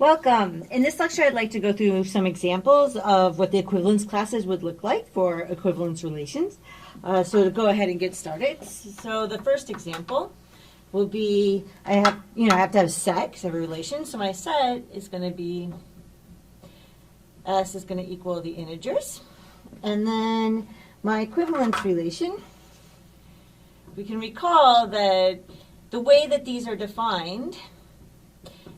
Welcome. In this lecture, I'd like to go through some examples of what the equivalence classes would look like for equivalence relations. So to go ahead and get started. So the first example will be, I have to have a set because I have a relation. So my set is going to be, S is going to equal the integers. And then my equivalence relation, we can recall that the way that these are defined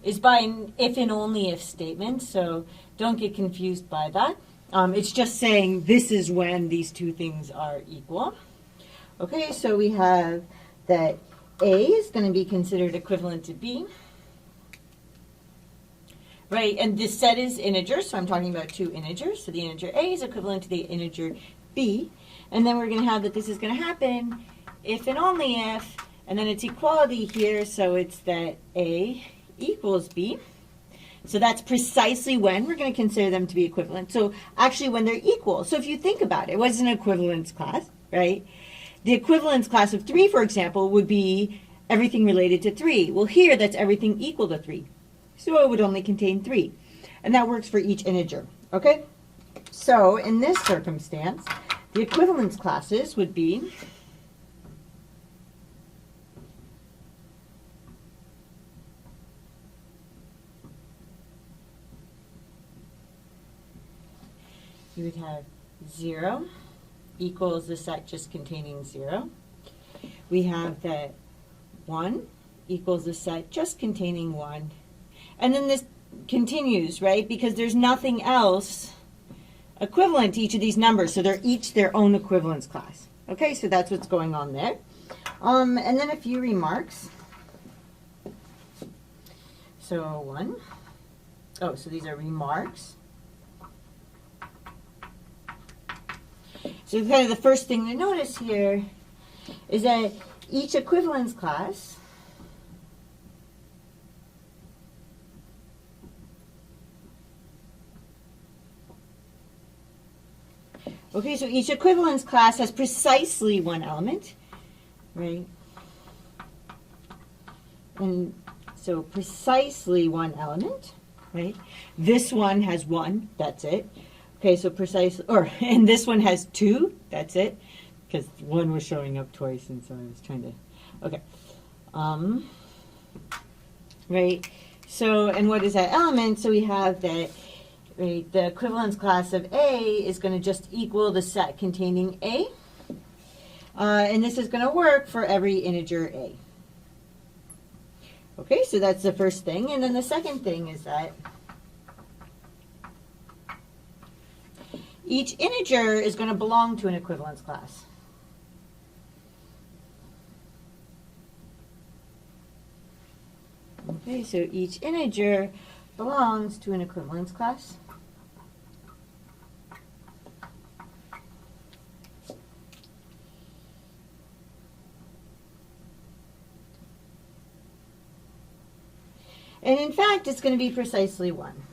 is by an if and only if statement, so don't get confused by that. It's just saying this is when these two things are equal. Okay, so we have that A is going to be considered equivalent to B. Right, and this set is integers, so I'm talking about two integers. So the integer A is equivalent to the integer B. And then we're going to have that this is going to happen if and only if, and then it's equality here, so it's that A equals B. So that's precisely when we're going to consider them to be equivalent. So actually when they're equal. So if you think about it, what's an equivalence class, right? The equivalence class of 3, for example, would be everything related to 3. Well, here that's everything equal to 3. So it would only contain 3. And that works for each integer, okay? So in this circumstance, the equivalence classes would be you would have 0 equals the set just containing 0. We have that 1 equals the set just containing 1. And then this continues, right? Because there's nothing else equivalent to each of these numbers. So they're each their own equivalence class. Okay, so that's what's going on there. And then a few remarks. So so these are remarks. So kind of the first thing to notice here is that each equivalence class so each equivalence class has precisely one element, right? And so precisely one element, right? This one has 1, that's it. Okay, so precisely, and this one has 2, that's it, because 1 was showing up twice, and so I was trying to, okay. Right, so, and what is that element? So we have that, right, the equivalence class of A is going to just equal the set containing A, and this is going to work for every integer A. Okay, so that's the first thing, and then the second thing is that each integer is going to belong to an equivalence class. Okay, so each integer belongs to an equivalence class. And in fact, it's going to be precisely 1.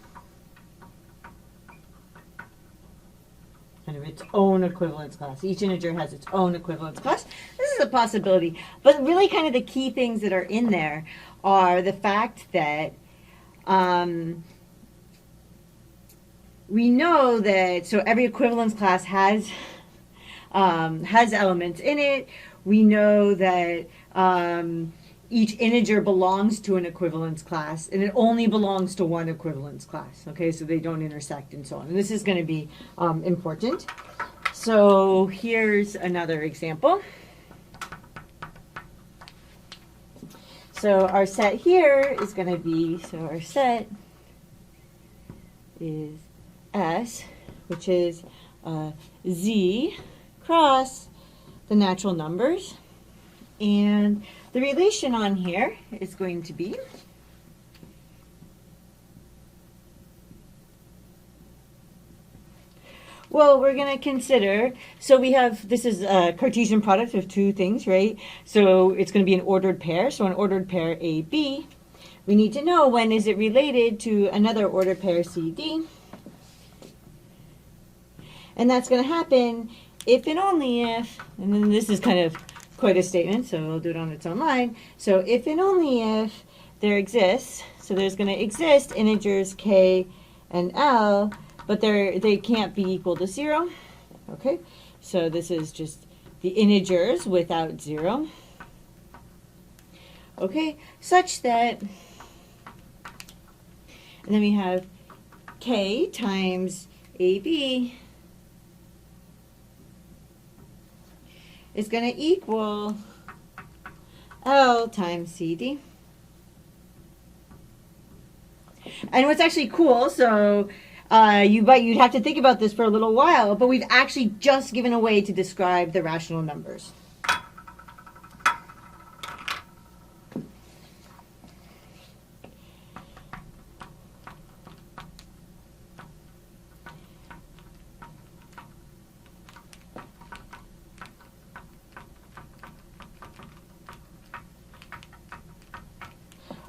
Kind of its own equivalence class. Each integer has its own equivalence class. This is a possibility. But really kind of the key things that are in there are the fact that we know that, so every equivalence class has elements in it. We know that each integer belongs to an equivalence class, and it only belongs to one equivalence class. Okay, so they don't intersect and so on. And this is going to be important. So here's another example. So our set here is going to be, so our set is S, which is Z cross the natural numbers. And the relation on here is going to be well, we're going to consider, so we have, this is a Cartesian product of two things, right? So it's going to be an ordered pair. So an ordered pair AB, we need to know when is it related to another ordered pair CD. And that's going to happen if and only if, and then this is kind of quite a statement, so we'll do it on its own line. So if and only if there exists, So there's going to exist integers k and l, but they can't be equal to 0. Okay, so this is just the integers without 0. Okay, such that, and then we have k times AB is going to equal L times CD. And what's actually cool, so you'd have to think about this for a little while, but we've actually just given a way to describe the rational numbers.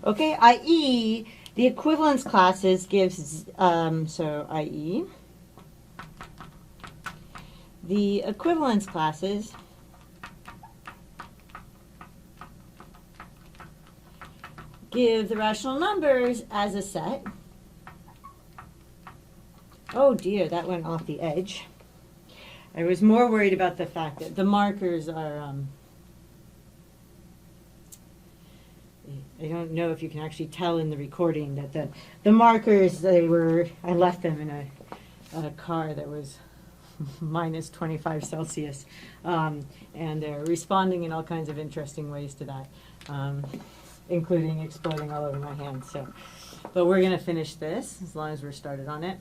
Okay, i.e., the equivalence classes gives, so i.e., the equivalence classes give the rational numbers as a set. Oh dear, that went off the edge. I was more worried about the fact that the markers are, I don't know if you can actually tell in the recording that the markers, I left them in a car that was minus 25 Celsius, and they're responding in all kinds of interesting ways to that, including exploding all over my hands. So, but we're going to finish this as long as we're started on it.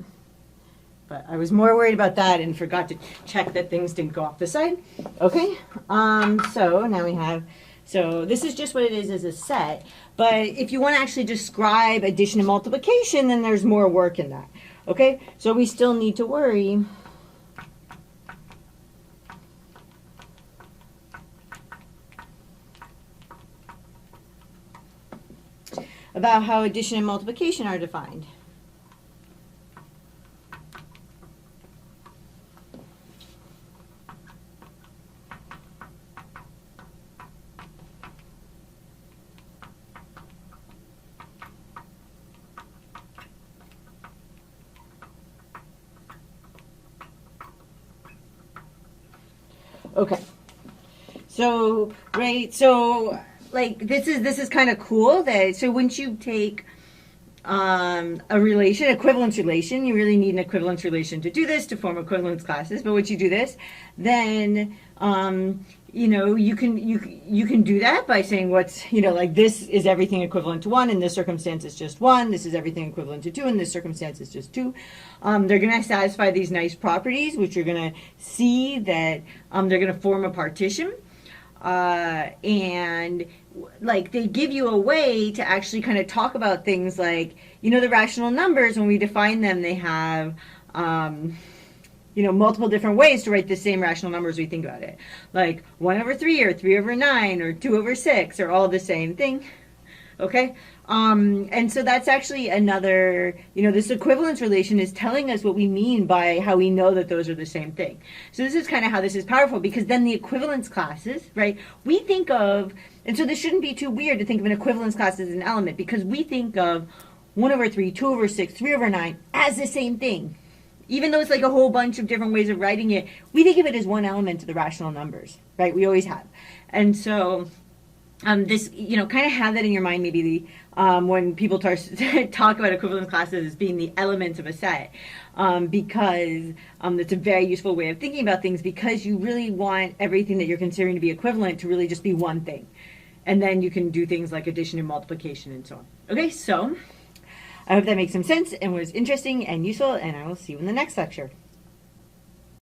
But I was more worried about that and forgot to check that things didn't go off the side. Okay, so now we have. So this is just what it is as a set, but if you want to actually describe addition and multiplication, then there's more work in that. Okay, so we still need to worry about how addition and multiplication are defined. Okay, so like this is kind of cool that so once you take a relation, equivalence relation, you really need an equivalence relation to do this, to form equivalence classes. But once you do this, then you know, you can do that by saying what's, you know, like this is everything equivalent to 1, in this circumstance it's just 1, this is everything equivalent to 2, in this circumstance it's just 2. They're going to satisfy these nice properties, which you're going to see that they're going to form a partition. And like they give you a way to actually kind of talk about things like, you know, the rational numbers, when we define them, they have you know, multiple different ways to write the same rational numbers we think about it. Like 1 over 3 or 3 over 9 or 2 over 6 are all the same thing. Okay? And so that's actually another, you know, this equivalence relation is telling us what we mean by how we know that those are the same thing. So this is kind of how this is powerful, because then the equivalence classes, right, we think of, and so this shouldn't be too weird to think of an equivalence class as an element, because we think of 1 over 3, 2 over 6, 3 over 9 as the same thing. Even though it's like a whole bunch of different ways of writing it, we think of it as one element of the rational numbers, right? We always have. And so this, you know, kind of have that in your mind maybe when people talk about equivalence classes as being the elements of a set, because it's a very useful way of thinking about things, because you really want everything that you're considering to be equivalent to really just be one thing. And then you can do things like addition and multiplication and so on. Okay, so I hope that makes some sense and was interesting and useful, and I will see you in the next lecture.